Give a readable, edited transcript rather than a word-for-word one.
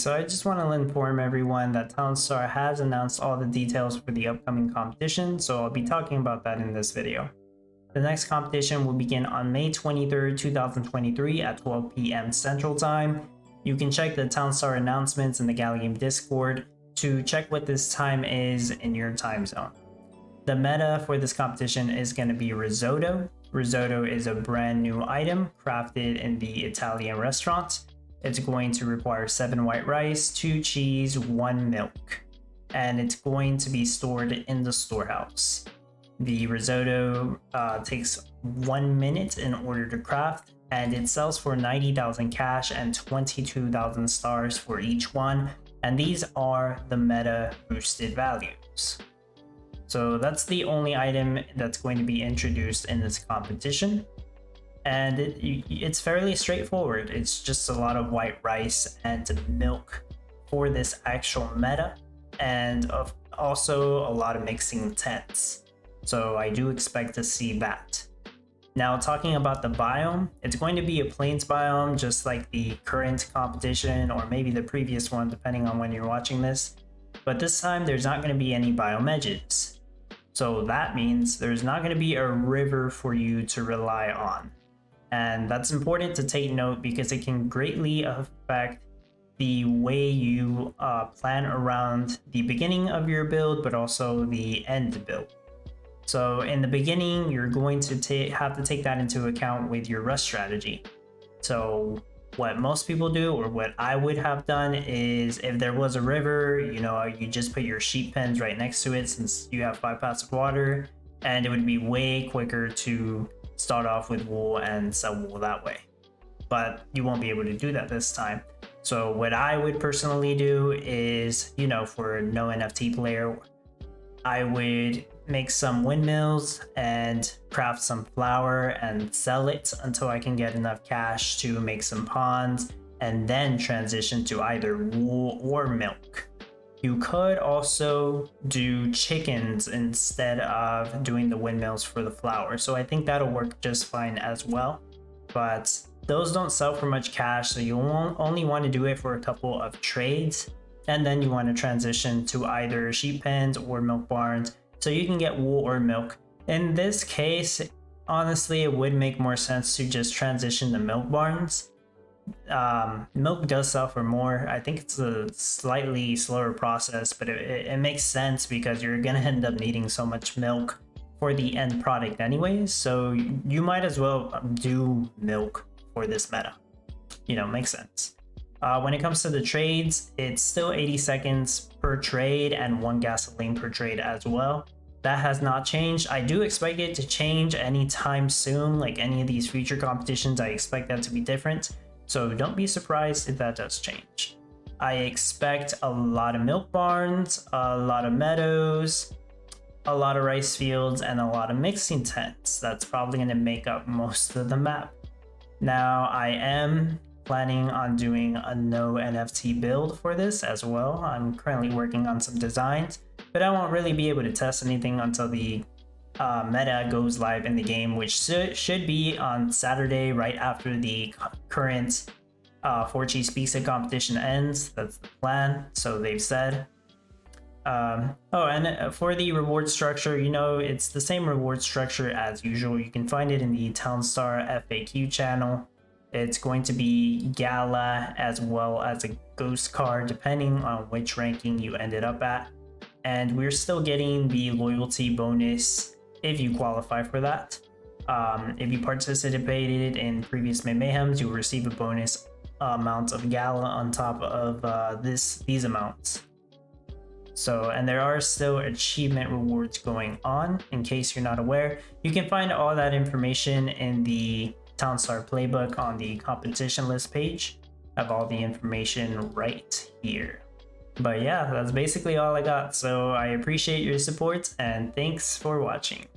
so I just want to inform everyone that Townstar has announced all the details for the upcoming competition, so I'll be talking about that in this video. The next competition will begin on May 23rd, 2023 at 12 p.m. Central Time. You can check the Townstar announcements in the Gala Game Discord to check what this time is in your time zone. The meta for this competition is going to be Risotto. Risotto is a brand new item crafted in the Italian restaurant. It's going to require 7 white rice, 2 cheese, 1 milk, and it's going to be stored in the storehouse. The risotto takes 1 minute in order to craft, and it sells for 90,000 cash and 22,000 stars for each one, and these are the meta boosted values. So that's the only item that's going to be introduced in this competition, and it's fairly straightforward. It's just a lot of white rice and milk for this actual meta, and also a lot of mixing tents. So I do expect to see that. Now, talking about the biome, it's going to be a plains biome, just like the current competition or maybe the previous one, depending on when you're watching this. But this time there's not going to be any biome edges. So that means there's not going to be a river for you to rely on. And that's important to take note because it can greatly affect the way you plan around the beginning of your build, but also the end build. So in the beginning, you're going to have to take that into account with your rush strategy. So what most people do, or what I would have done, is if there was a river, you just put your sheep pens right next to it since you have 5 pots of water, and it would be way quicker to start off with wool and sell wool that way. But you won't be able to do that this time. So what I would personally do is, for no NFT player, I would make some windmills and craft some flour and sell it until I can get enough cash to make some ponds, and then transition to either wool or milk. You could also do chickens instead of doing the windmills for the flour, so I think that'll work just fine as well. But those don't sell for much cash, so you won't only want to do it for a couple of trades, and then you want to transition to either sheep pens or milk barns so you can get wool or milk. In this case, honestly, it would make more sense to just transition to milk barns. Milk does sell for more. I think it's a slightly slower process, but it makes sense because you're gonna end up needing so much milk for the end product anyways, so you might as well do milk for this meta. Makes sense. When it comes to the trades, it's still 80 seconds per trade and 1 gasoline per trade as well. That has not changed. I do expect it to change anytime soon, like any of these future competitions. I expect that to be different, so don't be surprised if that does change. I expect a lot of milk barns, a lot of meadows, a lot of rice fields, and a lot of mixing tents. That's probably going to make up most of the map. Now, I am planning on doing a no NFT build for this as well. I'm currently working on some designs, but I won't really be able to test anything until the meta goes live in the game, which should be on Saturday, right after the current 4 Cheese Pizza competition ends. That's the plan, so they've said. And for the reward structure, it's the same reward structure as usual. You can find it in the Townstar FAQ channel. It's going to be Gala as well as a ghost card, depending on which ranking you ended up at. And we're still getting the loyalty bonus if you qualify for that. If you participated in previous Mayhems, you'll receive a bonus amount of Gala on top of these amounts. So, and there are still achievement rewards going on, in case you're not aware. You can find all that information in the Townstar playbook on the competition list page. I have all the information right here. But yeah, that's basically all I got. So I appreciate your support and thanks for watching.